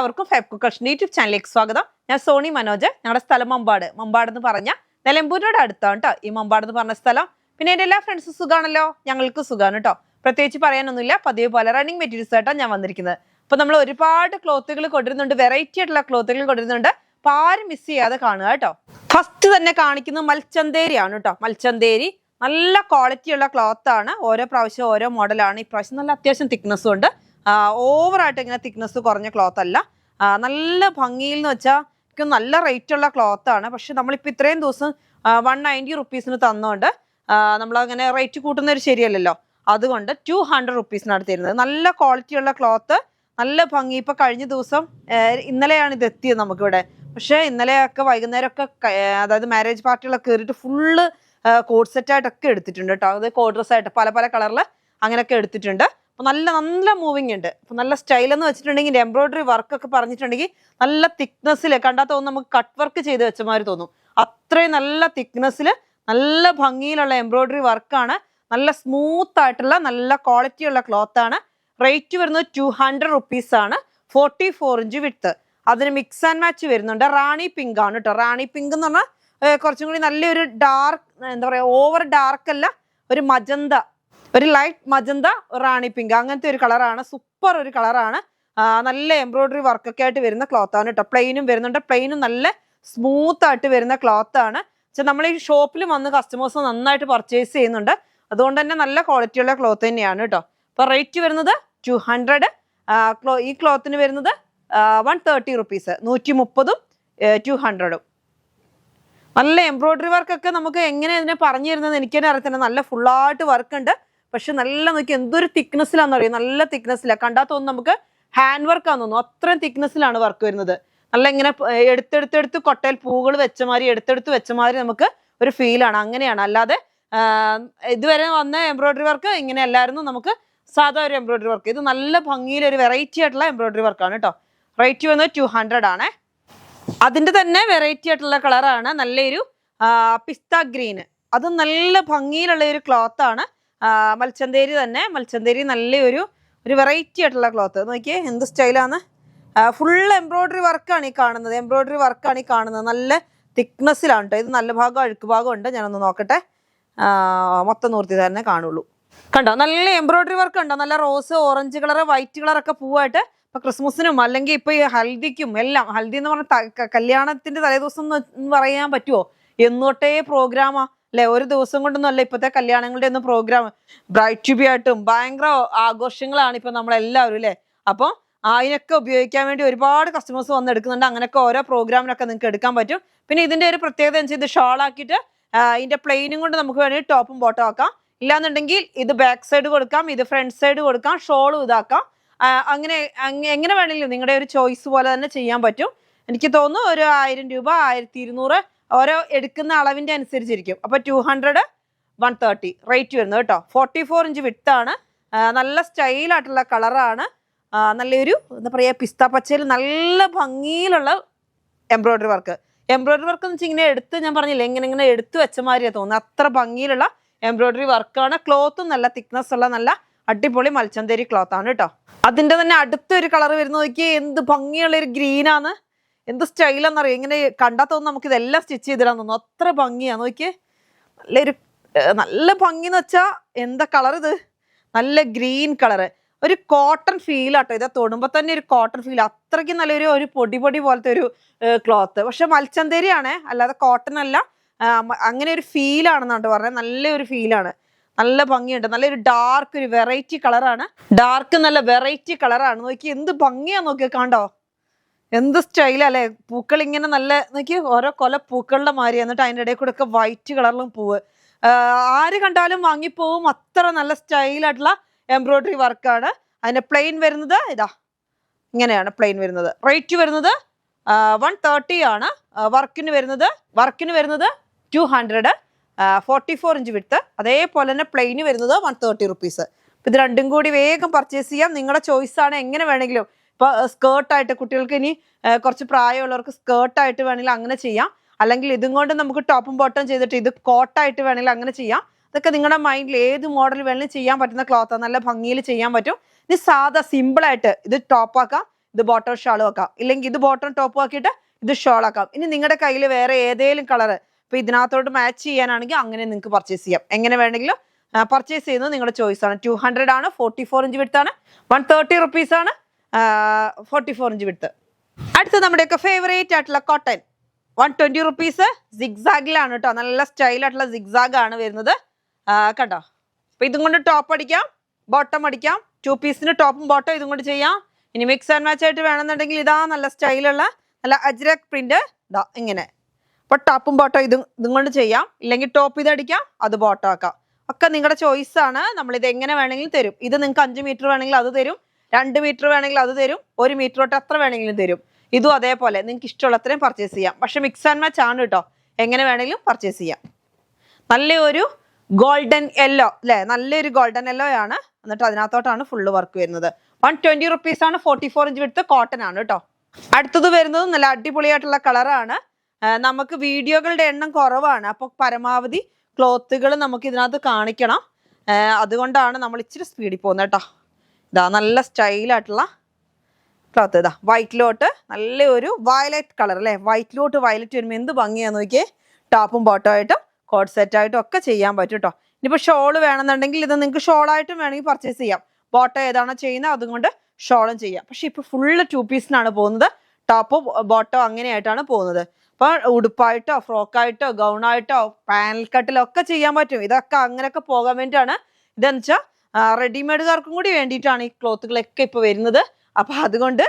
എല്ലാവർക്കും five കുക്കേഴ്സിന്റെ YouTube ചാനലിലേക്ക് സ്വാഗതം. ഞാൻ സോണി മനോജ്. ഞങ്ങളുടെ സ്ഥലം മമ്പാട്. മമ്പാട് എന്ന് പറഞ്ഞ നിലമ്പൂരിനോട് അടുത്താണ് കേട്ടോ ഈ മമ്പാട് എന്ന് പറഞ്ഞ സ്ഥലം. പിന്നെ എൻ്റെ എല്ലാ ഫ്രണ്ട്സും സുഖാണല്ലോ? ഞങ്ങൾക്ക് സുഖമാണ് കേട്ടോ. പ്രത്യേകിച്ച് പറയാനൊന്നുമില്ല. പതിവ് പോലെ റണ്ണിങ് മെറ്റീരിയൽസ് ആയിട്ടാണ് ഞാൻ വന്നിരിക്കുന്നത്. അപ്പൊ നമ്മൾ ഒരുപാട് ക്ലോത്തുകൾ കൊണ്ടുവരുന്നുണ്ട്, വെറൈറ്റി ആയിട്ടുള്ള ക്ലോത്തുകൾ കൊണ്ടുവരുന്നുണ്ട്. അപ്പൊ ആരും മിസ് ചെയ്യാതെ കാണുക കേട്ടോ. ഫസ്റ്റ് തന്നെ കാണിക്കുന്നത് മൽച്ചന്തേരി ആണ് കേട്ടോ. മൽച്ചന്തേരി നല്ല ക്വാളിറ്റി ഉള്ള ക്ലോത്ത് ആണ്. ഓരോ പ്രാവശ്യം ഓരോ മോഡലാണ്. ഈ പ്രാവശ്യം നല്ല അത്യാവശ്യം തിക്നെസ്സും ഉണ്ട്. ഓവറായിട്ട് ഇങ്ങനെ തിക്നെസ് കുറഞ്ഞ ക്ലോത്ത് അല്ല. നല്ല ഭംഗിയിൽ എന്ന് വെച്ചാൽ എനിക്ക് നല്ല റേറ്റ് ഉള്ള ക്ലോത്ത് ആണ്. പക്ഷെ നമ്മളിപ്പോൾ ഇത്രയും ദിവസം 190 റുപ്പീസിന് തന്നുകൊണ്ട് നമ്മളങ്ങനെ റേറ്റ് കൂട്ടുന്നൊരു ശരിയല്ലല്ലോ. അതുകൊണ്ട് 200 റുപ്പീസിനാണ് തരുന്നത്. നല്ല ക്വാളിറ്റി ഉള്ള ക്ലോത്ത്, നല്ല ഭംഗി. ഇപ്പൊ കഴിഞ്ഞ ദിവസം ഇന്നലെയാണ് ഇത് എത്തിയത് നമുക്കിവിടെ. പക്ഷെ ഇന്നലെയൊക്കെ വൈകുന്നേരമൊക്കെ അതായത് മാരേജ് പാർട്ടികളൊക്കെ കയറിയിട്ട് ഫുള്ള് കോഡ് സെറ്റായിട്ടൊക്കെ എടുത്തിട്ടുണ്ട് കേട്ടോ. അത് കോഡ് ഡ്രസ് ആയിട്ട് പല പല കളറിൽ അങ്ങനെയൊക്കെ എടുത്തിട്ടുണ്ട്. അപ്പോൾ നല്ല നല്ല മൂവിങ് ഉണ്ട്. അപ്പോൾ നല്ല സ്റ്റൈൽ എന്ന് വെച്ചിട്ടുണ്ടെങ്കിൽ എംബ്രോയിഡറി വർക്കൊക്കെ പറഞ്ഞിട്ടുണ്ടെങ്കിൽ നല്ല തിക്നെസ്സിൽ കണ്ടാൽ തോന്നും നമുക്ക് കട്ട് വർക്ക് ചെയ്ത് വെച്ച മാതിരി തോന്നും. അത്രയും നല്ല തിക്നെസ്സിൽ നല്ല ഭംഗിയിലുള്ള എംബ്രോയിഡറി വർക്കാണ്. നല്ല സ്മൂത്ത് ആയിട്ടുള്ള നല്ല ക്വാളിറ്റി ഉള്ള ക്ലോത്ത് ആണ്. റേറ്റ് വരുന്നത് 200 റുപ്പീസ് ആണ്. 44 ഇഞ്ച് വിഡ്ത്ത്. അതിന് മിക്സ് ആൻഡ് മാച്ച് വരുന്നുണ്ട്. റാണി പിങ്ക് ആണ് കേട്ടോ. റാണി പിങ്ക് എന്ന് പറഞ്ഞാൽ കുറച്ചും കൂടി നല്ലൊരു ഡാർക്ക്, എന്താ പറയുക, ഓവർ ഡാർക്ക് അല്ല, ഒരു മജന്ത, ഒരു ലൈറ്റ് മജന്ത റാണി പിങ്ക്, അങ്ങനത്തെ ഒരു കളറാണ്. സൂപ്പർ ഒരു കളറാണ്. നല്ല എംബ്രോയിഡറി വർക്കൊക്കെ ആയിട്ട് വരുന്ന ക്ലോത്ത് ആണ് കേട്ടോ. പ്ലെയിനും വരുന്നുണ്ട്. പ്ലെയിനും നല്ല സ്മൂത്ത് ആയിട്ട് വരുന്ന ക്ലോത്ത് ആണ്. പക്ഷെ നമ്മൾ ഈ ഷോപ്പിൽ വന്ന് കസ്റ്റമേഴ്സ് നന്നായിട്ട് പർച്ചേസ് ചെയ്യുന്നുണ്ട്. അതുകൊണ്ട് തന്നെ നല്ല ക്വാളിറ്റി ഉള്ള ക്ലോത്ത് തന്നെയാണ് കേട്ടോ. അപ്പോൾ റേറ്റ് വരുന്നത് 200. ഈ ക്ലോത്തിന് വരുന്നത് 130 റുപ്പീസ്. 130ഉം 200ഉം. നല്ല എംബ്രോയിഡറി വർക്കൊക്കെ നമുക്ക് എങ്ങനെ ഇതിനെ പറഞ്ഞു തരുന്നത് എനിക്ക് തന്നെ അറിയത്തില്ല. നല്ല ഫുള്ളായിട്ട് വർക്ക് ഉണ്ട്. പക്ഷെ നല്ല നോക്കി എന്തൊരു തിക്നെസ്സിലാണെന്ന് അറിയാം. നല്ല തിക്നെസ്സിലാണ്. കണ്ടാൽ തോന്നുന്നു നമുക്ക് ഹാൻഡ് വർക്കാന്ന് തോന്നുന്നു. അത്രയും തിക്നെസ്സിലാണ് വർക്ക് വരുന്നത്. നല്ല ഇങ്ങനെ എടുത്തെടുത്തെടുത്ത് കൊട്ടയിൽ പൂകൾ വെച്ച മാതിരി, എടുത്തെടുത്ത് വെച്ച മാതിരി നമുക്ക് ഒരു ഫീലാണ്. അങ്ങനെയാണ്. അല്ലാതെ ഇതുവരെ വന്ന എംബ്രോയിഡറി വർക്ക് ഇങ്ങനെ അല്ലായിരുന്നു. നമുക്ക് സാധാ ഒരു എംബ്രോയിഡറി വർക്ക്. ഇത് നല്ല ഭംഗിയിലൊരു വെറൈറ്റി ആയിട്ടുള്ള എംബ്രോയിഡറി വർക്കാണ് കേട്ടോ. റേറ്റ് വന്നത് 200 ആണ്. അതിൻ്റെ തന്നെ വെറൈറ്റി ആയിട്ടുള്ള കളറാണ് നല്ലൊരു പിസ്ത ഗ്രീന്. അത് നല്ല ഭംഗിയിലുള്ള ഒരു ക്ലോത്ത് ആണ്. മൽച്ചന്തേരി തന്നെ. മൽച്ചന്തേരി നല്ലൊരു വെറൈറ്റി ആയിട്ടുള്ള ക്ലോത്ത്. നോക്കിയേ എന്ത് സ്റ്റൈലാണ്. ഫുൾ എംബ്രോയിഡറി വർക്കാണ് ഈ കാണുന്നത്. എംബ്രോയിഡറി വർക്കാണ് ഈ കാണുന്നത്. നല്ല തിക്നെസ്സിലാണ് കേട്ടോ. ഇത് നല്ല ഭാഗം അഴുക്ക് ഭാഗം ഉണ്ട്. ഞാനൊന്ന് നോക്കട്ടെ. മൊത്തം നൂർത്തി തന്നെ കാണുള്ളൂ. കണ്ടോ നല്ല എംബ്രോയിഡറി വർക്ക് ഉണ്ടോ. നല്ല റോസ്, ഓറഞ്ച് കളർ, വൈറ്റ് കളറൊക്കെ പൂവായിട്ട് ഇപ്പൊ ക്രിസ്മസിനും അല്ലെങ്കിൽ ഇപ്പൊ ഈ ഹൽദിക്കും എല്ലാം. ഹൽദി എന്ന് പറഞ്ഞ കല്യാണത്തിന്റെ തലേദിവസം എന്ന് പറയാൻ പറ്റുമോ? എന്നോട്ടേ പ്രോഗ്രാമാ അല്ലെ. ഒരു ദിവസം കൊണ്ടൊന്നും അല്ല ഇപ്പോഴത്തെ കല്യാണങ്ങളുടെ ഒന്നും പ്രോഗ്രാം. ബ്രൈറ്റ് ടു ബി ആയിട്ടും ഭയങ്കര ആഘോഷങ്ങളാണ് ഇപ്പൊ നമ്മളെല്ലാവരും അല്ലെ. അപ്പം അതിനൊക്കെ ഉപയോഗിക്കാൻ വേണ്ടി ഒരുപാട് കസ്റ്റമേഴ്സ് വന്ന് എടുക്കുന്നുണ്ട്. അങ്ങനെയൊക്കെ ഓരോ പ്രോഗ്രാമിനൊക്കെ നിങ്ങൾക്ക് എടുക്കാൻ പറ്റും. പിന്നെ ഇതിന്റെ ഒരു പ്രത്യേകത എന്ന് വെച്ചാൽ ഇത് ഷോൾ ആക്കിയിട്ട് ഇതിന്റെ പ്ലെയിനും കൊണ്ട് നമുക്ക് വേണമെങ്കിൽ ടോപ്പും ബോട്ടം ആക്കാം. ഇല്ലാന്നുണ്ടെങ്കിൽ ഇത് ബാക്ക് സൈഡ് കൊടുക്കാം, ഇത് ഫ്രണ്ട് സൈഡ് കൊടുക്കാം, ഷോളും ഇതാക്കാം. അങ്ങനെ എങ്ങനെ വേണമെങ്കിലും നിങ്ങളുടെ ഒരു ചോയ്സ് പോലെ തന്നെ ചെയ്യാൻ പറ്റും. എനിക്ക് തോന്നുന്നു ഒരു 1000 രൂപ, 1200 ഓരോ എടുക്കുന്ന അളവിന്റെ അനുസരിച്ചിരിക്കും. അപ്പൊ 200, 130 റേറ്റ് വരുന്നത് കേട്ടോ. 44 ഇഞ്ച് വിട്ടാണ്. നല്ല സ്റ്റൈലായിട്ടുള്ള കളറാണ്. നല്ലൊരു എന്താ പറയുക, പിസ്ത പച്ചയിൽ നല്ല ഭംഗിയിലുള്ള എംബ്രോയിഡറി വർക്ക്. എംബ്രോയിഡറി വർക്ക് എന്ന് വെച്ചാൽ ഇങ്ങനെ ഞാൻ പറഞ്ഞില്ലേ, ഇങ്ങനെ എടുത്തു വെച്ച മാതിരിയാണ് തോന്നുന്നത്. അത്ര ഭംഗിയിലുള്ള എംബ്രോയിഡറി വർക്കാണ്. ക്ലോത്തും നല്ല തിക്നെസ് ഉള്ള നല്ല അടിപൊളി മൽച്ചന്തേരി ക്ലോത്ത് ആണ് കേട്ടോ. അതിന്റെ തന്നെ അടുത്തൊരു കളർ വരുന്നത് നോക്കി എന്ത് ഭംഗിയുള്ള ഒരു ഗ്രീനാണ്. എന്ത് സ്റ്റൈലാന്നറിയാം. ഇങ്ങനെ കണ്ടാൽ തോന്നുന്നു നമുക്ക് ഇതെല്ലാം സ്റ്റിച്ച് ചെയ്തിടാൻ തോന്നുന്നു. അത്ര ഭംഗിയാണ്. നോക്കിയേ നല്ല ഭംഗി എന്ന് വെച്ചാൽ എന്താ കളർ ഇത്. നല്ല ഗ്രീൻ കളറ്. ഒരു കോട്ടൺ ഫീൽ ആട്ടോ. ഇത് തൊടുമ്പോ തന്നെ ഒരു കോട്ടൺ ഫീൽ. അത്രയ്ക്ക് നല്ലൊരു പൊടി പോലത്തെ ഒരു ക്ലോത്ത്. പക്ഷെ മൽച്ചന്തേരി ആണേ, അല്ലാതെ കോട്ടൺ അല്ല. അങ്ങനെ ഒരു ഫീലാണെന്നാണ് പറഞ്ഞത്. നല്ലൊരു ഫീലാണ്. നല്ല ഭംഗിയുണ്ട്. നല്ലൊരു ഡാർക്ക്, ഒരു വെറൈറ്റി കളറാണ്. ഡാർക്ക് നല്ല വെറൈറ്റി കളറാണ്. നോക്കി എന്ത് ഭംഗിയാ. നോക്കിയാ കണ്ടോ എന്ത് സ്റ്റൈലല്ലേ. പൂക്കൾ ഇങ്ങനെ നല്ല നോക്കി ഓരോ കൊല പൂക്കളുടെ മാതിരി. എന്നിട്ട് അതിൻ്റെ ഇടയിൽ കൂടെ ഒക്കെ വൈറ്റ് കളറിലും പൂവ്. ആര് കണ്ടാലും വാങ്ങിപ്പോവും. അത്ര നല്ല സ്റ്റൈലായിട്ടുള്ള എംബ്രോയിഡറി വർക്കാണ്. അതിന്റെ പ്ലെയിൻ വരുന്നത് ഇതാ ഇങ്ങനെയാണ് പ്ലെയിൻ വരുന്നത്. റേറ്റ് വരുന്നത് 130 ആണ്. വർക്കിന് വരുന്നത് 200. 44 ഇഞ്ച് വിട്ട്. അതേപോലെ തന്നെ പ്ലെയിന് വരുന്നത് 130 റുപ്പീസ്. ഇത് രണ്ടും കൂടി വേഗം പർച്ചേസ് ചെയ്യാം. നിങ്ങളുടെ ചോയ്സാണ്. എങ്ങനെ വേണമെങ്കിലും ഇപ്പൊ സ്കേർട്ടായിട്ട് കുട്ടികൾക്ക് ഇനി കുറച്ച് പ്രായമുള്ളവർക്ക് സ്കേർട്ടായിട്ട് വേണമെങ്കിൽ അങ്ങനെ ചെയ്യാം. അല്ലെങ്കിൽ ഇതും കൊണ്ട് നമുക്ക് ടോപ്പും ബോട്ടം ചെയ്തിട്ട് ഇത് കോട്ടായിട്ട് വേണമെങ്കിൽ അങ്ങനെ ചെയ്യാം. ഇതൊക്കെ നിങ്ങളുടെ മൈൻഡിൽ ഏത് മോഡൽ വേണമെങ്കിലും ചെയ്യാൻ പറ്റുന്ന ക്ലോത്താണ്. നല്ല ഭംഗിയിൽ ചെയ്യാൻ പറ്റും. ഇനി സാധാ സിമ്പിളായിട്ട് ഇത് ടോപ്പാക്കാം. ഇത് ബോട്ടം ഷാളും ആക്കാം, ഇല്ലെങ്കിൽ ഇത് ബോട്ടം ടോപ്പും ആക്കിയിട്ട് ഇത് ഷോൾ ആക്കാം. ഇനി നിങ്ങളുടെ കയ്യിൽ വേറെ ഏതെങ്കിലും കളർ ഇപ്പൊ ഇതിനകത്തോട്ട് മാച്ച് ചെയ്യാനാണെങ്കിൽ അങ്ങനെ നിങ്ങൾക്ക് പർച്ചേസ് ചെയ്യാം. എങ്ങനെ വേണമെങ്കിലും പർച്ചേസ് ചെയ്യുന്നത് നിങ്ങളുടെ ചോയ്സ് ആണ്. 200 ആണ്, 44 ഇഞ്ച് വിഡ്ത്ത് ആണ്, 130 റുപ്പീസ് ആണ് 44 ഇഞ്ച് വിഡ്ത്ത്. അടുത്ത് നമ്മുടെയൊക്കെ ഫേവറേറ്റ് ആയിട്ടുള്ള കോട്ടൺ 120 റുപ്പീസ് സിഗ്സാഗിലാണ് കേട്ടോ. നല്ല സ്റ്റൈൽ ആയിട്ടുള്ള സിഗ്സാഗ് ആണ് വരുന്നത്. കണ്ടോ, അപ്പൊ ഇതും കൊണ്ട് ടോപ്പ് അടിക്കാം, ബോട്ടം അടിക്കാം. 2 പീസിന് ടോപ്പും ബോട്ടം ഇതും കൊണ്ട് ചെയ്യാം. ഇനി മിക്സ് ആൻഡ് മാച്ച് ആയിട്ട് വേണമെന്നുണ്ടെങ്കിൽ ഇതാ നല്ല സ്റ്റൈലുള്ള നല്ല അജ്രക് പ്രിന്റ് ഇതാ ഇങ്ങനെ. അപ്പൊ ടോപ്പും ബോട്ടം ഇതും കൊണ്ട് ചെയ്യാം, ഇല്ലെങ്കിൽ ടോപ്പ് ഇത് അടിക്കാം, അത് ബോട്ടം ആക്കാം. ഒക്കെ നിങ്ങളുടെ ചോയ്സ് ആണ്. നമ്മളിത് എങ്ങനെ വേണമെങ്കിലും തരും. ഇത് നിങ്ങൾക്ക് 5 മീറ്റർ വേണമെങ്കിൽ അത് തരും, 2 മീറ്റർ വേണമെങ്കിൽ അത് തരും, 1 മീറ്റർ തൊട്ട് എത്ര വേണമെങ്കിലും തരും. ഇതും അതേപോലെ നിങ്ങൾക്ക് ഇഷ്ടമുള്ള അത്രയും പർച്ചേസ് ചെയ്യാം. പക്ഷെ മിക്സ് ആൻഡ് മാച്ച് ആണ് കേട്ടോ, എങ്ങനെ വേണമെങ്കിലും പർച്ചേസ് ചെയ്യാം. നല്ലൊരു ഗോൾഡൻ യെല്ലോ അല്ലെ, നല്ലൊരു ഗോൾഡൻ യെല്ലോ ആണ്. എന്നിട്ട് അതിനകത്തോട്ടാണ് ഫുള്ള് വർക്ക് വരുന്നത്. 120 റുപ്പീസ് ആണ്, 44 ഇഞ്ച് വിഡ്ത്ത്, കോട്ടൺ ആണ് കേട്ടോ. അടുത്തത് വരുന്നത് നല്ല അടിപൊളിയായിട്ടുള്ള കളറാണ്. നമുക്ക് വീഡിയോകളുടെ എണ്ണം കുറവാണ്, അപ്പൊ പരമാവധി ക്ലോത്തുകൾ നമുക്ക് ഇതിനകത്ത് കാണിക്കണം. അതുകൊണ്ടാണ് നമ്മൾ ഇച്ചിരി സ്പീഡിൽ പോകുന്നത് കേട്ടോ. ഇതാ നല്ല സ്റ്റൈലായിട്ടുള്ള ക്ലോത്ത്. ഇതാ വൈറ്റിലോട്ട് നല്ല ഒരു വയലറ്റ് കളർ അല്ലേ, വൈറ്റിലോട്ട് വയലറ്റ് വരുമ്പോൾ എന്ത് ഭംഗിയാന്ന് നോക്കിയേ. ടോപ്പും ബോട്ടം ആയിട്ടും കോട്ട് സെറ്റ് ആയിട്ടും ഒക്കെ ചെയ്യാൻ പറ്റും കേട്ടോ. ഇനിയിപ്പോൾ ഷോള് വേണമെന്നുണ്ടെങ്കിൽ ഇത് നിങ്ങൾക്ക് ഷോളായിട്ടും വേണമെങ്കിൽ പർച്ചേസ് ചെയ്യാം. ബോട്ടം ഏതാണോ ചെയ്യുന്നത് അതുകൊണ്ട് ഷോളും ചെയ്യാം. പക്ഷെ ഇപ്പൊ ഫുള്ള് 2 പീസിനാണ് പോകുന്നത്, ടോപ്പോ ബോട്ടോ അങ്ങനെയായിട്ടാണ് പോകുന്നത്. അപ്പൊ ഉടുപ്പായിട്ടോ ഫ്രോക്കായിട്ടോ ഗൗണായിട്ടോ പാനൽ കട്ടിലോ ഒക്കെ ചെയ്യാൻ പറ്റും. ഇതൊക്കെ അങ്ങനെയൊക്കെ പോകാൻ വേണ്ടിയിട്ടാണ്. ഇതെന്ന് വെച്ചാൽ റെഡിമെയ്ഡുകാർക്കും കൂടി വേണ്ടിയിട്ടാണ് ഈ ക്ലോത്തുകളൊക്കെ ഇപ്പൊ വരുന്നത്. അപ്പൊ അതുകൊണ്ട്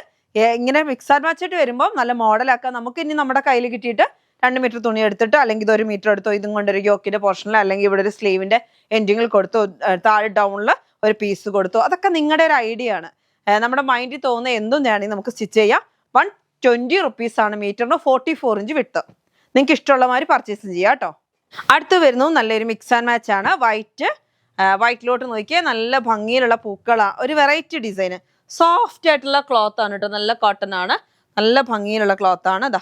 ഇങ്ങനെ മിക്സ് ആൻഡ് മാച്ച് ആയിട്ട് വരുമ്പോൾ നല്ല മോഡലാക്കാം. നമുക്ക് ഇനി നമ്മുടെ കയ്യിൽ കിട്ടിയിട്ട് 2 മീറ്റർ തുണി എടുത്തിട്ട്, അല്ലെങ്കിൽ ഇത് 1 മീറ്റർ എടുത്തോ, ഇതും കൊണ്ടൊരു യോക്കിന്റെ പോർഷനിൽ, അല്ലെങ്കിൽ ഇവിടെ ഒരു സ്ലീവിന്റെ എൻഡിങ്ങിൽ കൊടുത്തോ, താഴെ ഡൗണിൽ ഒരു പീസ് കൊടുത്തോ, അതൊക്കെ നിങ്ങളുടെ ഒരു ഐഡിയ ആണ്. നമ്മുടെ മൈൻഡിൽ തോന്നുന്ന എന്തും വേണമെങ്കിൽ നമുക്ക് സ്റ്റിച്ച് ചെയ്യാം. 120 റുപ്പീസ് ആണ് മീറ്ററിന്, 44 ഇഞ്ച് വിഡ്ത്ത്. നിങ്ങൾക്ക് ഇഷ്ടമുള്ള മാതിരി പർച്ചേസ് ചെയ്യാം കേട്ടോ. അടുത്ത് വരുന്നത് നല്ലൊരു മിക്സ് ആൻഡ് മാച്ച് ആണ്. വൈറ്റിലോട്ട് നോക്കിയാൽ നല്ല ഭംഗിയിലുള്ള പൂക്കളാണ്, ഒരു വെറൈറ്റി ഡിസൈൻ. സോഫ്റ്റ് ആയിട്ടുള്ള ക്ലോത്ത് ആണ് കേട്ടോ, നല്ല കോട്ടൺ ആണ്, നല്ല ഭംഗിയിലുള്ള ക്ലോത്ത് ആണ്. ഇതാ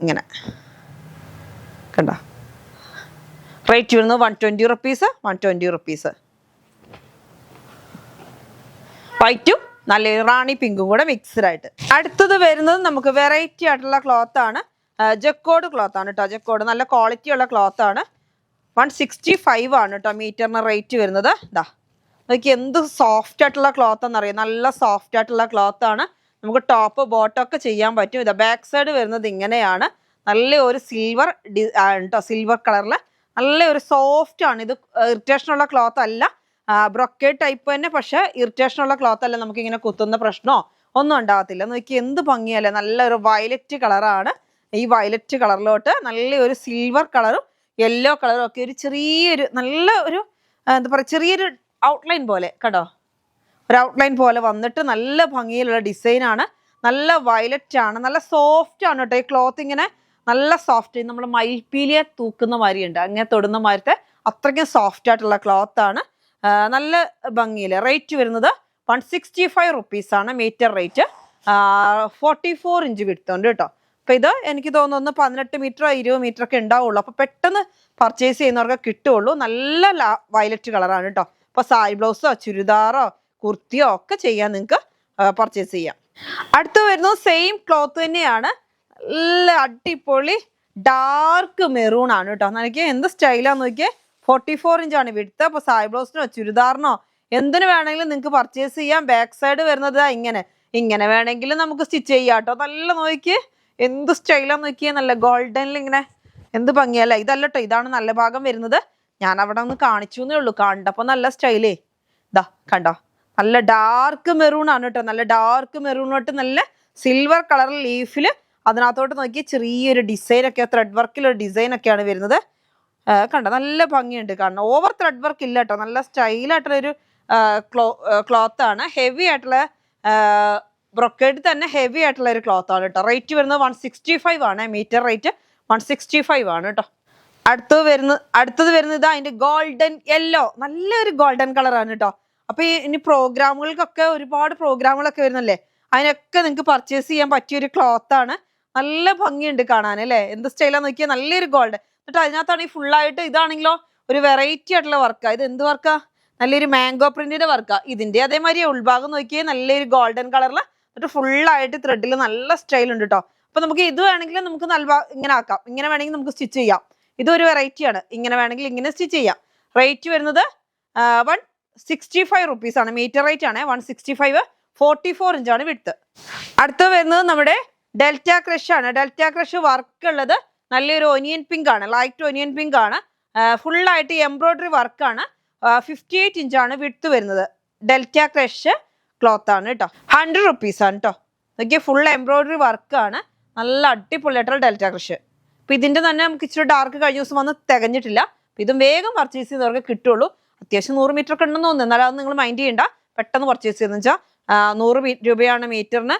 ഇങ്ങനെ കണ്ട. റേറ്റ് വരുന്നത് 120 റുപ്പീസ്, 120 റുപ്പീസ്. വൈറ്റും നല്ല റാണി പിങ്കും കൂടെ മിക്സ്ഡ് ആയിട്ട്. അടുത്തത് വരുന്നത് നമുക്ക് വെറൈറ്റി ആയിട്ടുള്ള ക്ലോത്ത് ആണ്. ജക്കോഡ് ക്ലോത്ത് ആണ് കേട്ടോ. ജക്കോഡ് നല്ല ക്വാളിറ്റി ഉള്ള ക്ലോത്ത് ആണ്. 165 ആണ് കേട്ടോ മീറ്ററിന് റേറ്റ് വരുന്നത്. ഇതാ നോക്കി എന്ത് സോഫ്റ്റ് ആയിട്ടുള്ള ക്ലോത്ത് എന്നറിയാം, നല്ല സോഫ്റ്റ് ആയിട്ടുള്ള ക്ലോത്ത് ആണ്. നമുക്ക് ടോപ്പ് ബോട്ടം ഒക്കെ ചെയ്യാൻ പറ്റും. ഇതാ ബാക്ക് സൈഡ് വരുന്നത് ഇങ്ങനെയാണ്. നല്ല ഒരു സിൽവർ കേട്ടോ, സിൽവർ കളറിൽ നല്ല ഒരു സോഫ്റ്റ് ആണ്. ഇത് ഇറിറ്റേഷൻ ഉള്ള ക്ലോത്ത് അല്ല, ബ്രൊക്കേഡ് ടൈപ്പ് തന്നെ, പക്ഷെ ഇറിറ്റേഷൻ ഉള്ള ക്ലോത്ത് അല്ല. നമുക്ക് ഇങ്ങനെ കുത്തുന്ന പ്രശ്നമോ ഒന്നും ഉണ്ടാകത്തില്ല. നോക്കി എന്ത് ഭംഗിയല്ലേ, നല്ലൊരു വയലറ്റ് കളറാണ്. ഈ വയലറ്റ് കളറിലോട്ട് നല്ലൊരു സിൽവർ കളറും യെല്ലോ കളറും ഒക്കെ ഒരു ചെറിയൊരു നല്ല ഒരു എന്താ പറയുക, ചെറിയൊരു ഔട്ട്ലൈൻ പോലെ കണ്ടോ, ഒരു ഔട്ട്ലൈൻ പോലെ വന്നിട്ട് നല്ല ഭംഗിയിലുള്ള ഡിസൈനാണ്. നല്ല വയലറ്റ് ആണ്, നല്ല സോഫ്റ്റ് ആണ് കേട്ടോ. ഈ ക്ലോത്ത് ഇങ്ങനെ നല്ല സോഫ്റ്റ്, നമ്മൾ മയിൽപ്പീലിയെ തൂക്കുന്ന മാതിരിയുണ്ട്, അങ്ങനെ തൊടുന്ന മാതിരത്തെ അത്രയ്ക്കും സോഫ്റ്റ് ആയിട്ടുള്ള ക്ലോത്ത് ആണ്. നല്ല ഭംഗിയിൽ. റേറ്റ് വരുന്നത് 165 റുപ്പീസ് ആണ് മീറ്റർ റേറ്റ്. 44 ഇഞ്ച് വിഡ്ത്ത് ഉണ്ട് കേട്ടോ. അപ്പൊ ഇത് എനിക്ക് തോന്നുന്നു 18 മീറ്ററോ 20 മീറ്റർ ഒക്കെ ഉണ്ടാവുള്ളൂ. അപ്പൊ പെട്ടെന്ന് പർച്ചേസ് ചെയ്യുന്നവർക്ക് കിട്ടുള്ളൂ. നല്ല വയലറ്റ് കളറാണ് കേട്ടോ. അപ്പൊ സാരി ബ്ലൗസോ ചുരിദാറോ കുർത്തിയോ ഒക്കെ ചെയ്യാൻ നിങ്ങൾക്ക് പർച്ചേസ് ചെയ്യാം. അടുത്ത് വരുന്നത് സെയിം ക്ലോത്ത് തന്നെയാണ്, നല്ല അടിപൊളി ഡാർക്ക് മെറൂൺ ആണ് കേട്ടോ. എനിക്ക് എന്ത് സ്റ്റൈലാന്ന് നോക്കിയേ. 44 ഇഞ്ചാണ് വിഡ്ത്ത്. അപ്പൊ സാരി ബ്ലൗസിനോ ചുരിദാറിനോ എന്തിനു വേണമെങ്കിലും നിങ്ങൾക്ക് പർച്ചേസ് ചെയ്യാം. ബാക്ക് സൈഡ് വരുന്നത് ഇങ്ങനെ വേണമെങ്കിലും നമുക്ക് സ്റ്റിച്ച് ചെയ്യാം കേട്ടോ. നല്ല നോക്കിയേ എന്ത് സ്റ്റൈലാന്ന് നോക്കിയേ, നല്ല ഗോൾഡനിൽ ഇങ്ങനെ എന്ത് ഭംഗിയല്ല. ഇതല്ല കേട്ടോ, ഇതാണ് നല്ല ഭാഗം വരുന്നത്. ഞാൻ അവിടെ ഒന്ന് കാണിച്ചു എന്നേ ഉള്ളൂ, കണ്ടപ്പോ നല്ല സ്റ്റൈലേ. ഇതാ കണ്ടോ, നല്ല ഡാർക്ക് മെറൂൺ ആണ് കേട്ടോ. നല്ല ഡാർക്ക് മെറൂൺ തൊട്ട് നല്ല സിൽവർ കളർ ലീഫില് അതിനകത്തോട്ട് നോക്കി ചെറിയൊരു ഡിസൈൻ ഒക്കെ, ത്രെഡ് വർക്കിലൊരു ഡിസൈൻ ഒക്കെയാണ് വരുന്നത്. കണ്ടോ നല്ല ഭംഗിയുണ്ട്. കാരണം ഓവർ ത്രെഡ് വർക്ക് ഇല്ല കേട്ടോ, നല്ല സ്റ്റൈലായിട്ടുള്ളൊരു ക്ലോത്ത് ആണ്. ഹെവി ആയിട്ടുള്ള ബ്രൊക്കേഡ് തന്നെ ഹെവി ആയിട്ടുള്ള ഒരു ക്ലോത്ത് ആണ് കേട്ടോ. റേറ്റ് വരുന്നത് 165 ആണ് മീറ്റർ റേറ്റ്, 165 ആണ് കേട്ടോ. അടുത്തത് വരുന്നത് ഇതാ അതിന്റെ ഗോൾഡൻ യെല്ലോ, നല്ലൊരു ഗോൾഡൻ കളറാണ് കേട്ടോ. അപ്പൊ ഇനി പ്രോഗ്രാമുകൾക്കൊക്കെ ഒരുപാട് പ്രോഗ്രാമുകളൊക്കെ വരുന്നല്ലേ, അതിനൊക്കെ നിങ്ങൾക്ക് പർച്ചേസ് ചെയ്യാൻ പറ്റിയൊരു ക്ലോത്ത് ആണ്. നല്ല ഭംഗിയുണ്ട് കാണാൻ അല്ലേ, എന്ത് സ്റ്റൈലാന്ന് നോക്കിയാൽ. നല്ലൊരു ഗോൾഡൻ, എന്നിട്ട് അതിനകത്താണ് ഈ ഫുള്ളായിട്ട്. ഇതാണെങ്കിലോ ഒരു വെറൈറ്റി ആയിട്ടുള്ള വർക്കാ. ഇത് എന്ത് വർക്കാ, നല്ലൊരു മാംഗോ പ്രിന്റിന്റെ വർക്കാ. ഇതിന്റെ അതേമാതിരി ഉൾഭാഗം നോക്കിയാൽ നല്ലൊരു ഗോൾഡൻ കളറിൽ എന്നിട്ട് ഫുള്ളായിട്ട് ത്രെഡിൽ നല്ല സ്റ്റൈൽ ഉണ്ട് കേട്ടോ. അപ്പൊ നമുക്ക് ഇത് വേണമെങ്കിൽ നമുക്ക് ഇങ്ങനെ ആക്കാം, ഇങ്ങനെ വേണമെങ്കിൽ നമുക്ക് സ്റ്റിച്ച് ചെയ്യാം. ഇതൊരു വെറൈറ്റിയാണ്. ഇങ്ങനെ വേണമെങ്കിൽ ഇങ്ങനെ സ്റ്റിച്ച് ചെയ്യാം. റേറ്റ് വരുന്നത് 165 റുപ്പീസ് ആണ്. മീറ്റർ റേറ്റ് ആണ് 165. 44 ഇഞ്ചാണ് വിഡ്ത്ത്. അടുത്ത വരുന്നത് നമ്മുടെ ഡെൽറ്റ ക്രഷ് ആണ്. ഡെൽറ്റ ക്രഷ് വർക്ക് ഉള്ളത് നല്ലൊരു ഒനിയൻ പിങ്ക് ആണ്, ലൈറ്റ് ഒനിയൻ പിങ്ക് ആണ്. ഫുള്ളായിട്ട് എംബ്രോയിഡറി വർക്കാണ്. 58 ഇഞ്ചാണ് വിഡ്ത്ത് വരുന്നത്. ഡെൽറ്റ ക്രഷ് ക്ലോത്ത് ആണ് കേട്ടോ. 100 റുപ്പീസ് ആണ് കേട്ടോ. നോക്കിയാൽ ഫുൾ എംബ്രോയിഡറി വർക്കാണ്. നല്ല അടിപൊളിയായിട്ടുള്ള ഡെൽറ്റ ക്രഷ്. അപ്പൊ ഇതിന്റെ തന്നെ നമുക്ക് ഇച്ചിരി ഡാർക്ക് കഴിഞ്ഞ ദിവസം വന്ന് തികഞ്ഞിട്ടില്ല. അപ്പൊ ഇതും വേഗം പർച്ചേസ് ചെയ്യുന്നവർക്ക് കിട്ടുള്ളൂ. അത്യാവശ്യം 100 മീറ്റർ ഒക്കെ ഉണ്ടെന്ന് തോന്നുന്നു. എന്നാലും അത് നിങ്ങൾ മൈൻഡ് ചെയ്യണ്ട, പെട്ടെന്ന് പർച്ചേസ് ചെയ്യുന്ന വെച്ചാൽ 100 രൂപയാണ് മീറ്ററിന്.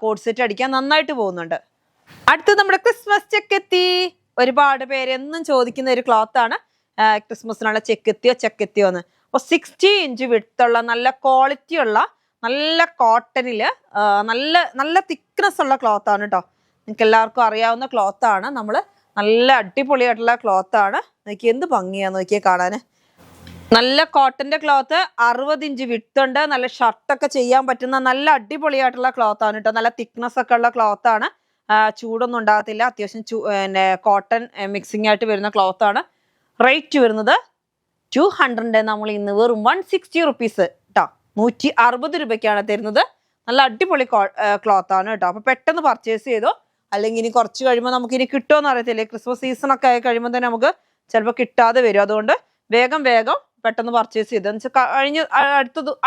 കോഡ് സെറ്റ് അടിക്കാൻ നന്നായിട്ട് പോകുന്നുണ്ട്. അടുത്തത് നമ്മുടെ ക്രിസ്മസ് ചെക്കെത്തി. ഒരുപാട് പേര് എന്നും ചോദിക്കുന്ന ഒരു ക്ലോത്ത് ആണ്. ക്രിസ്മസിനുള്ള ചെക്കെത്തിയോ എന്ന്. അപ്പോൾ 60 ഇഞ്ച് വിഡ്ത്തുള്ള നല്ല ക്വാളിറ്റി ഉള്ള നല്ല കോട്ടണില് നല്ല തിക്നെസ് ഉള്ള ക്ലോത്ത് ആണ് കേട്ടോ. നിങ്ങൾക്ക് എല്ലാവർക്കും അറിയാവുന്ന ക്ലോത്ത് ആണ്. നമ്മൾ നല്ല അടിപൊളിയായിട്ടുള്ള ക്ലോത്ത് ആണ്. നോക്കി എന്ത് ഭംഗിയാന്ന് നോക്കിയേ കാണാൻ. നല്ല കോട്ടന്റെ ക്ലോത്ത്, 60 ഇഞ്ച് വിഡ്ത്ത് ഉണ്ട്. നല്ല ഷർട്ടൊക്കെ ചെയ്യാൻ പറ്റുന്ന നല്ല അടിപൊളിയായിട്ടുള്ള ക്ലോത്ത് ആണ് കേട്ടോ. നല്ല തിക്നെസ് ഒക്കെ ഉള്ള ക്ലോത്ത് ആണ്. ചൂടൊന്നും ഉണ്ടാകത്തില്ല. അത്യാവശ്യം കോട്ടൺ മിക്സിംഗ് ആയിട്ട് വരുന്ന ക്ലോത്ത് ആണ്. റേറ്റ് വരുന്നത് 200. നമ്മൾ ഇന്ന് വെറും 160 റുപ്പീസ് കേട്ടോ. 160 രൂപയ്ക്കാണ് തരുന്നത്. നല്ല അടിപൊളി ക്ലോത്ത് ആണ് കേട്ടോ. അപ്പൊ പെട്ടെന്ന് പർച്ചേസ് ചെയ്തോ. അല്ലെങ്കിൽ ഇനി കുറച്ച് കഴിയുമ്പോൾ നമുക്ക് ഇനി കിട്ടുമോന്ന് അറിയത്തില്ലേ. ക്രിസ്മസ് സീസൺ ഒക്കെ ആയി കഴിയുമ്പോൾ തന്നെ നമുക്ക് ചിലപ്പോൾ കിട്ടാതെ വരും. അതുകൊണ്ട് വേഗം പെട്ടെന്ന് പർച്ചേസ് ചെയ്ത് എന്ന് വെച്ചാൽ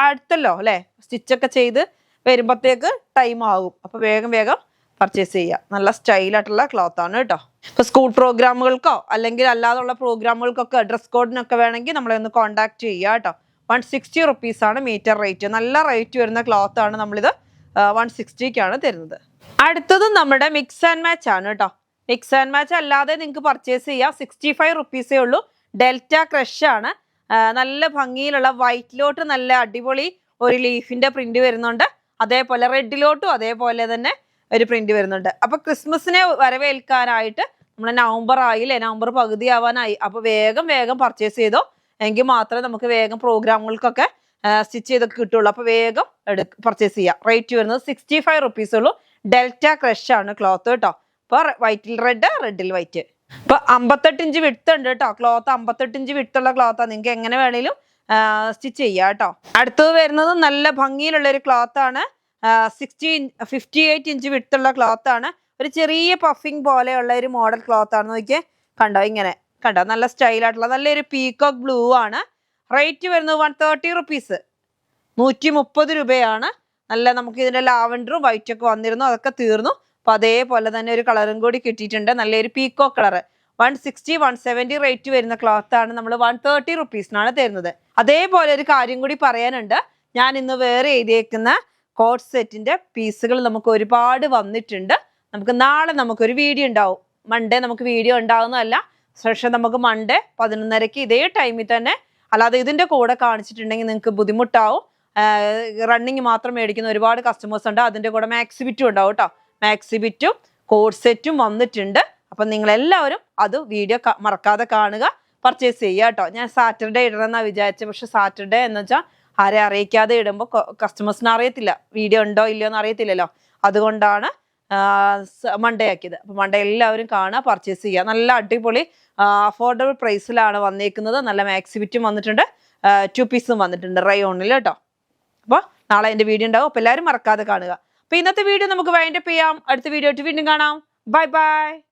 അടുത്തല്ലോ അല്ലെ. സ്റ്റിച്ചൊക്കെ ചെയ്ത് വരുമ്പോഴത്തേക്ക് ടൈം ആകും. അപ്പൊ വേഗം പർച്ചേസ് ചെയ്യുക. നല്ല സ്റ്റൈലായിട്ടുള്ള ക്ലോത്ത് ആണ് കേട്ടോ. ഇപ്പൊ സ്കൂൾ പ്രോഗ്രാമുകൾക്കോ അല്ലെങ്കിൽ അല്ലാതുള്ള പ്രോഗ്രാമുകൾക്കൊക്കെ ഡ്രസ് കോഡിനൊക്കെ വേണമെങ്കിൽ നമ്മളെ ഒന്ന് കോൺടാക്ട് ചെയ്യുക കേട്ടോ. 160 റുപ്പീസ് ആണ് മീറ്റർ റേറ്റ്. നല്ല റേറ്റ് വരുന്ന ക്ലോത്ത് ആണ്. നമ്മളിത് 160ക്കാണ് തരുന്നത്. അടുത്തത് നമ്മുടെ മിക്സ് ആൻഡ് മാച്ച് ആണ് കേട്ടോ. മിക്സ് ആൻഡ് മാച്ച് അല്ലാതെ നിങ്ങൾക്ക് പർച്ചേസ് ചെയ്യാം. 65 റുപ്പീസേ ഉള്ളൂ. ഡെൽറ്റ ക്രഷ് ആണ്. നല്ല ഭംഗിയിലുള്ള വൈറ്റിലോട്ട് നല്ല അടിപൊളി ഒരു ലീഫിന്റെ പ്രിന്റ് വരുന്നുണ്ട്. അതേപോലെ റെഡിലോട്ടും അതേപോലെ തന്നെ ഒരു പ്രിന്റ് വരുന്നുണ്ട്. അപ്പൊ ക്രിസ്മസിനെ വരവേൽക്കാനായിട്ട് നമ്മൾ നവംബർ ആയില്ലേ, നവംബർ പകുതി ആവാനായി. അപ്പൊ വേഗം പർച്ചേസ് ചെയ്തോ. എങ്കിൽ മാത്രമേ നമുക്ക് വേഗം പ്രോഗ്രാമുകൾക്കൊക്കെ സ്റ്റിച്ച് ചെയ്തൊക്കെ കിട്ടുള്ളൂ. അപ്പൊ വേഗം പർച്ചേസ് ചെയ്യാം. റേറ്റ് വരുന്നത് 65 റുപ്പീസ് ഉള്ളൂ. ഡെൽറ്റ ക്രഷ് ആണ് ക്ലോത്ത് കേട്ടോ. അപ്പൊ വൈറ്റിൽ റെഡിൽ വൈറ്റ്. ഇപ്പൊ 58 ഇഞ്ച് വിഡ്ത്ത് ഉണ്ട് കേട്ടോ. ക്ലോത്ത് 58 ഇഞ്ച് വിഡ്ത്തുള്ള ക്ലോത്താണ്. നിങ്ങൾക്ക് എങ്ങനെ വേണേലും സ്റ്റിച്ച് ചെയ്യാം കേട്ടോ. അടുത്തത് വരുന്നത് നല്ല ഭംഗിയിലുള്ള ഒരു ക്ലോത്ത് ആണ്. 58 ഇഞ്ച് വിഡ്ത്തുള്ള ക്ലോത്ത് ആണ്. ഒരു ചെറിയ പഫിങ് പോലെയുള്ള ഒരു മോഡൽ ക്ലോത്ത് ആണ്. നോക്കിയേ, കണ്ടോ ഇങ്ങനെ കണ്ടോ. നല്ല സ്റ്റൈലായിട്ടുള്ള നല്ലൊരു പീകോക്ക് ബ്ലൂ ആണ്. റേറ്റ് വരുന്നത് 130 റുപ്പീസ്. 130 രൂപയാണ്. നല്ല നമുക്ക് ഇതിന്റെ ലാവൻഡറും വൈറ്റ് ഒക്കെ വന്നിരുന്നു, അതൊക്കെ തീർന്നു. അപ്പൊ അതേപോലെ തന്നെ ഒരു കളറും കൂടി കിട്ടിയിട്ടുണ്ട്. നല്ലൊരു പീകോക്ക് കളർ. 160 170 റേറ്റ് വരുന്ന ക്ലോത്ത് ആണ്. നമ്മൾ 130 റുപ്പീസിനാണ് തരുന്നത്. അതേപോലെ ഒരു കാര്യം കൂടി പറയാനുണ്ട്. ഞാൻ ഇന്ന് വേറെ എഴുതിയേക്കുന്ന കോഡ് സെറ്റിന്റെ പീസുകൾ നമുക്ക് ഒരുപാട് വന്നിട്ടുണ്ട്. നമുക്ക് നാളെ നമുക്കൊരു വീഡിയോ ഉണ്ടാവും. മൺഡേ നമുക്ക് വീഡിയോ ഉണ്ടാവുന്നതല്ല. പക്ഷെ നമുക്ക് മൺഡേ 11:30 ഇതേ ടൈമിൽ തന്നെ, അല്ലാതെ ഇതിന്റെ കൂടെ കാണിച്ചിട്ടുണ്ടെങ്കിൽ നിങ്ങൾക്ക് ബുദ്ധിമുട്ടാവും. റണ്ണിങ് മാത്രം മേടിക്കുന്ന ഒരുപാട് കസ്റ്റമേഴ്സ് ഉണ്ട്. അതിന്റെ കൂടെ മാക്സി ബിറ്റും ഉണ്ടാവും കേട്ടോ. മാക്സി ബിറ്റും കോഡ് സെറ്റും വന്നിട്ടുണ്ട്. അപ്പൊ നിങ്ങൾ എല്ലാവരും അത് വീഡിയോ മറക്കാതെ കാണുക, പർച്ചേസ് ചെയ്യുക കേട്ടോ. ഞാൻ സാറ്റർഡേ ഇടണമെന്നാണ് വിചാരിച്ചത്. പക്ഷെ സാറ്റർഡേ എന്ന് വെച്ചാൽ ആരെ അറിയിക്കാതെ ഇടുമ്പോൾ കസ്റ്റമേഴ്സിന് അറിയത്തില്ല, വീഡിയോ ഉണ്ടോ ഇല്ലയോ എന്ന് അറിയത്തില്ലല്ലോ. അതുകൊണ്ടാണ് മൺഡേ ആക്കിയത്. അപ്പൊ മൺഡേ എല്ലാവരും കാണുക, പർച്ചേസ് ചെയ്യുക. നല്ല അടിപൊളി അഫോർഡബിൾ പ്രൈസിലാണ് വന്നേക്കുന്നത്. നല്ല മാക്സി ബിറ്റും വന്നിട്ടുണ്ട്, 2 പീസും വന്നിട്ടുണ്ട് റയോണിൽ കേട്ടോ. അപ്പോൾ നാളെ എൻ്റെ വീഡിയോ ഉണ്ടാവും. അപ്പോൾ എല്ലാവരും മറക്കാതെ കാണുക. അപ്പോൾ ഇന്നത്തെ വീഡിയോ നമുക്ക് വൈൻഡപ്പ് ചെയ്യാം. അടുത്ത വീഡിയോ ആയിട്ട് വീണ്ടും കാണാം. Bye bye.